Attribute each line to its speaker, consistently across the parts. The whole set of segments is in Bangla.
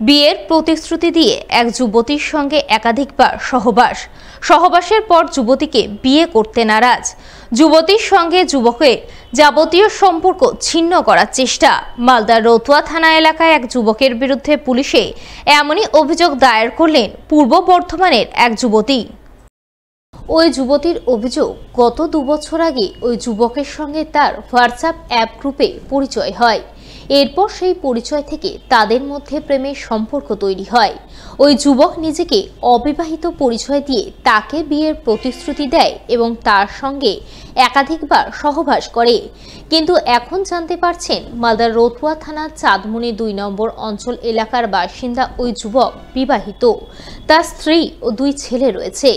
Speaker 1: বিয়ের প্রতিশ্রুতি দিয়ে এক যুবতীর সঙ্গে একাধিকবার সহবাসের পর যুবতীকে বিয়ে করতে নারাজ, যুবতীর সঙ্গে যুবকের যাবতীয় সম্পর্ক ছিন্ন করার চেষ্টা। মালদার রতুয়া থানা এলাকায় এক যুবকের বিরুদ্ধে পুলিশে এমনই অভিযোগ দায়ের করলেন পূর্ব বর্ধমানের এক যুবতী। ওই যুবতীর অভিযোগ, গত 2 বছর আগে ওই যুবকের সঙ্গে তার হোয়াটসঅ্যাপ অ্যাপ গ্রুপে পরিচয় হয়। এরপর সেই পরিচয় থেকে তাদের মধ্যে প্রেমের সম্পর্ক তৈরি হয়। ওই যুবক নিজেকে অবিবাহিত পরিচয় দিয়ে তাকে বিয়ের প্রতিশ্রুতি দেয় এবং তার সঙ্গে একাধিকবার সহবাস করে। কিন্তু এখন জানতে পারছেন মালদার রতুয়া থানার চাঁদমনি 2 নম্বর অঞ্চল এলাকার বাসিন্দা ওই যুবক বিবাহিত, তার স্ত্রী ও 2 ছেলে রয়েছে।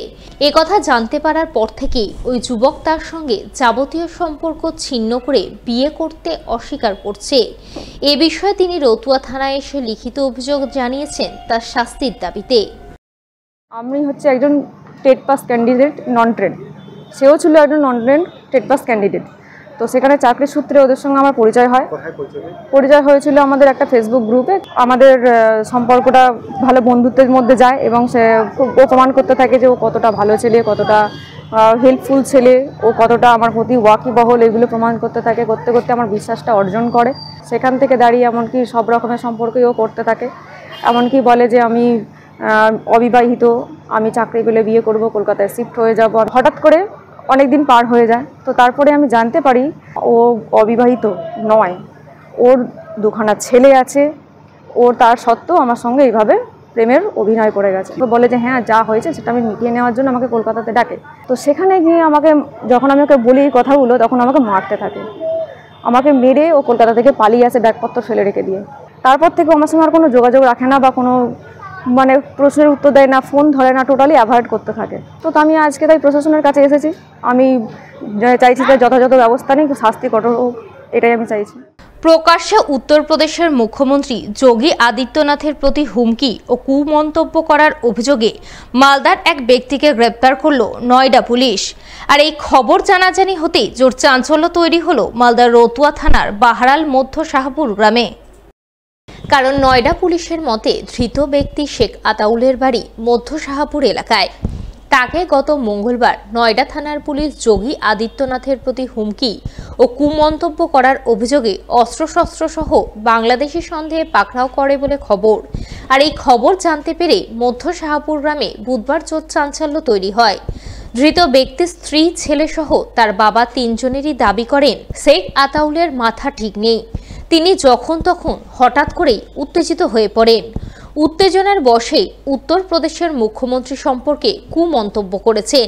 Speaker 1: একথা জানতে পারার পর থেকেই ওই যুবক তার সঙ্গে যাবতীয় সম্পর্ক ছিন্ন করে বিয়ে করতে অস্বীকার করছে। এ বিষয়ে তিনি রতুয়া থানায় এসে লিখিত অভিযোগ জানিয়েছেন তার শাস্তির দাবিতে।
Speaker 2: আমি হচ্ছে একজন টেট পাস ক্যান্ডিডেট, নন ট্রেন, সেও ছিল একজন নন ট্রেন টেট পাস ক্যান্ডিডেট। তো সেখানে চাকরির সূত্রে ওদের সঙ্গে আমার পরিচয় হয়। পরিচয় হয়েছিল আমাদের একটা ফেসবুক গ্রুপে। আমাদের সম্পর্কটা ভালো বন্ধুত্বের মধ্যে যায় এবং সে ও প্রমাণ করতে থাকে যে ও কতটা ভালো ছেলে, কতটা হেল্পফুল ছেলে, ও কতটা আমার প্রতি ওয়াকিবহল, এগুলো প্রমাণ করতে থাকে। করতে করতে আমার বিশ্বাসটা অর্জন করে। সেখান থেকে দাঁড়িয়ে এমনকি সব রকমের সম্পর্কই ও করতে থাকে। এমনকি বলে যে আমি অবিবাহিত, আমি চাকরি পেলে বিয়ে করব, কলকাতায় শিফট হয়ে যাব। হঠাৎ করে অনেক দিন পার হয়ে যায়। তো তারপরে আমি জানতে পারি ও অবিবাহিত নয়, ওর 2খানা ছেলে আছে। ওর তার সত্ত্বেও আমার সঙ্গে এইভাবে প্রেমের অভিনয় করে গেছে। তো বলে যে হ্যাঁ, যা হয়েছে সেটা আমি মিটিয়ে নেওয়ার জন্য আমাকে কলকাতাতে ডাকে। তো সেখানে গিয়ে যখন আমি ওকে বলি এই কথাগুলো, তখন আমাকে মারতে থাকে। আমাকে মেরে ও কলকাতা থেকে পালিয়ে আসে ব্যাগপত্র ফেলে রেখে দিয়ে। তারপর থেকে আমার সঙ্গে আর কোনো যোগাযোগ রাখে না বা কোনো প্রশ্নের উত্তর দেয় না, ফোন ধরে না, টোটালি অ্যাভয়েড করতে থাকে। তো আমি আজকে তাই প্রশাসনের কাছে এসেছি। আমি চাইছি যে যথাযথ ব্যবস্থা নিই, শাস্তি কঠোর হোক, এটাই আমি চাইছি।
Speaker 1: প্রকাশ্যে উত্তরপ্রদেশের মুখ্যমন্ত্রী যোগী আদিত্যনাথের প্রতি হুমকি ও কুমন্তব্য করার অভিযোগে মালদার এক ব্যক্তিকে গ্রেপ্তার করল নয়ডা পুলিশ। আর এই খবর জানাজানি হতেই জোর চাঞ্চল্য তৈরি হলো মালদার রতুয়া থানার বাহারাল মধ্য শাহপুর গ্রামে। কারণ নয়ডা পুলিশের মতে ধৃত ব্যক্তি শেখ আতাউলের বাড়ি মধ্য শাহপুর এলাকায়। তাকে গত মঙ্গলবার নয়ডা থানার পুলিশ যোগী আদিত্যনাথের প্রতি হুমকি ও কুমন্তব্য করার অভিযোগে অস্ত্রশস্ত্র সহ বাংলাদেশি সন্দেহে পাকড়াও করে বলে খবর। আর এই খবর জানতে পেরে মধ্য শাহপুর গ্রামে বুধবার জোর চাঞ্চল্য তৈরি হয়। ধৃত ব্যক্তির স্ত্রী, ছেলে সহ তার বাবা 3 জনেরই দাবি করেন শেখ আতাউলের মাথা ঠিক নেই। তিনি যখন তখন হঠাৎ করেই উত্তেজিত হয়ে পড়েন। উত্তেজনার বশে উত্তরপ্রদেশের মুখ্যমন্ত্রী সম্পর্কে কুমন্তব্য করেছেন।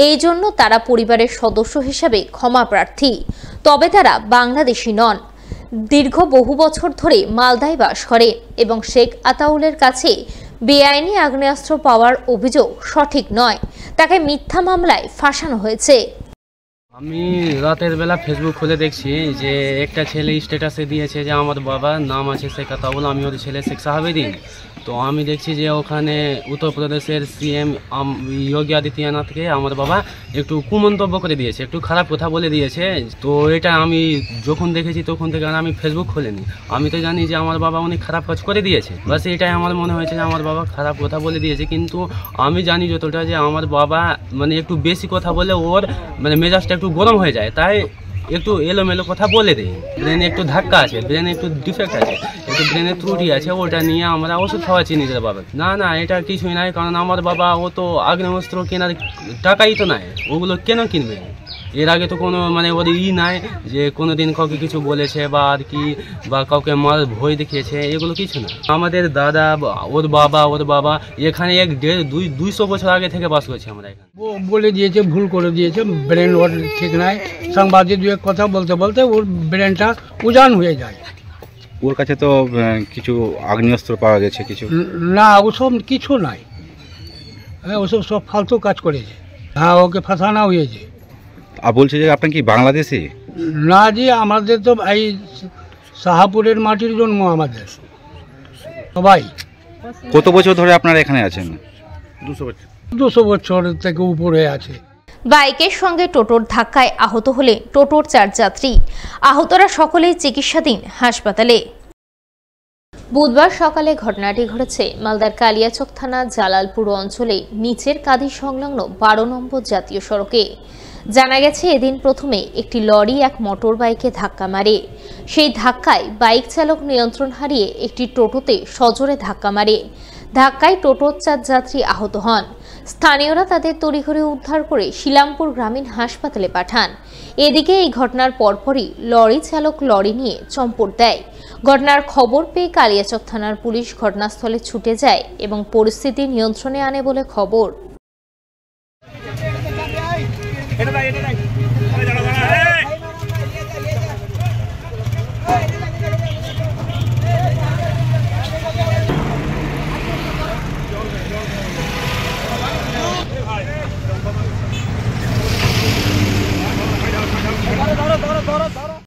Speaker 1: এই জন্য তারা পরিবারের সদস্য হিসাবে ক্ষমা প্রার্থী। তবে তারা বাংলাদেশি নন, দীর্ঘ বহু বছর ধরে মালদায় বাস করে এবং শেখ আতাউলের কাছে বেআইনি আগ্নেয়াস্ত্র পাওয়ার অভিযোগ সঠিক নয়। তাকে মিথ্যা মামলায় ফাঁসানো হয়েছে।
Speaker 3: আমি রাতের বেলা ফেসবুক খুলে দেখছি যে একটা ছেলে স্ট্যাটাসে দিয়েছে যে আমার বাবার নাম আছে শেখ আতাউল, আমি ওর ছেলে শেখ সাহাবেদ্দিন। তো আমি দেখছি যে ওখানে উত্তরপ্রদেশের সিএম যোগী আদিত্যনাথকে আমার বাবা একটু কুমন্তব্য করে দিয়েছে, একটু খারাপ কথা বলে দিয়েছে। তো এটা আমি যখন দেখেছি তখন থেকে আমি ফেসবুক খুলিনি। আমি তো জানি যে আমার বাবা অনেক খারাপ কাজ করে দিয়েছে, বাস এটাই আমার মনে হয়েছে যে আমার বাবা খারাপ কথা বলে দিয়েছে। কিন্তু আমি জানি যতটা যে আমার বাবা একটু বেশি কথা বলে ওর মেজাজটা একটু গরম হয়ে যায়, তাই একটু এলোমেলো কথা বলে দেয়। ব্রেনে একটু ধাক্কা আছে, ব্রেনে একটু ডিফেক্ট আছে, একটু ব্রেনের ত্রুটি আছে, ওটা নিয়ে আমরা ওষুধ খাওয়াচ্ছি নিজের বাবা। না এটা কিছুই নাই, কারণ আমার বাবা ও তো আগ্নেয়াস্ত্র কেনার টাকাই তো নাই, ওগুলো কেন কিনবে? এর আগে তো কোনো ওর নাই যে কোনোদিন কাউকে কিছু বলেছে বা আর কি, বা কাউকে মার ভয় দেখিয়েছে, এগুলো কিছু না। আমাদের দাদা, ওর বাবা এখানে 1-200 বছর আগে থেকে বাস করছে। আমরা এখানে
Speaker 4: বলে দিয়েছে, ভুল করে দিয়েছে, ব্রেন ওর ঠিক নাই। সাংবাদিক 2 কথা বলতে বলতে ওর ব্রেনটা উজান হয়ে যায়।
Speaker 5: ওর কাছে তো কিছু আগ্নেয়াস্ত্র পাওয়া গেছে, কিছু
Speaker 4: না, ওসব কিছু নাই। হ্যাঁ, ওসব সব ফালতু কাজ করেছে। হ্যাঁ, ওকে ফাঁসানো হয়েছে।
Speaker 5: আর বলছে যে আপনি কি বাংলাদেশি?
Speaker 4: না জি, আমাদের তো এই শাহপুরের মাটির জন্ম আমাদের সবাই।
Speaker 5: কত বছর ধরে আপনারা এখানে আছেন?
Speaker 4: 200 বছর থেকে উপরে আছে।
Speaker 1: বাইকের সঙ্গে টোটোর ধাক্কায় আহত হলেন টোটোর 4 যাত্রী। আহতরা সকলেই চিকিৎসাধীন হাসপাতালে। বুধবার সকালে ঘটনাটি ঘটেছে মালদার কালিয়াচক থানা জালালপুর অঞ্চলে নিচের কাঁদি সংলগ্ন 12 নম্বর জাতীয় সড়কে। জানা গেছে এদিন প্রথমে একটি লরি এক মোটর বাইকে ধাক্কা মারে। সেই ধাক্কায় বাইক চালক নিয়ন্ত্রণ হারিয়ে একটি টোটোতে সজোরে ধাক্কা মারে। ধাক্কায় টোটোর 4 যাত্রী আহত হন। স্থানীয়রা তাদের তড়িঘড়ি উদ্ধার করে শিলামপুর গ্রামীণ হাসপাতালে পাঠান। এদিকে এই ঘটনার পরপরই লরি চালক লরি নিয়ে চম্পট দেয়। ঘটনার খবর পেয়ে কালিয়াচক থানার পুলিশ ঘটনাস্থলে ছুটে যায় এবং পরিস্থিতি নিয়ন্ত্রণে আনে বলে খবর।
Speaker 6: এটা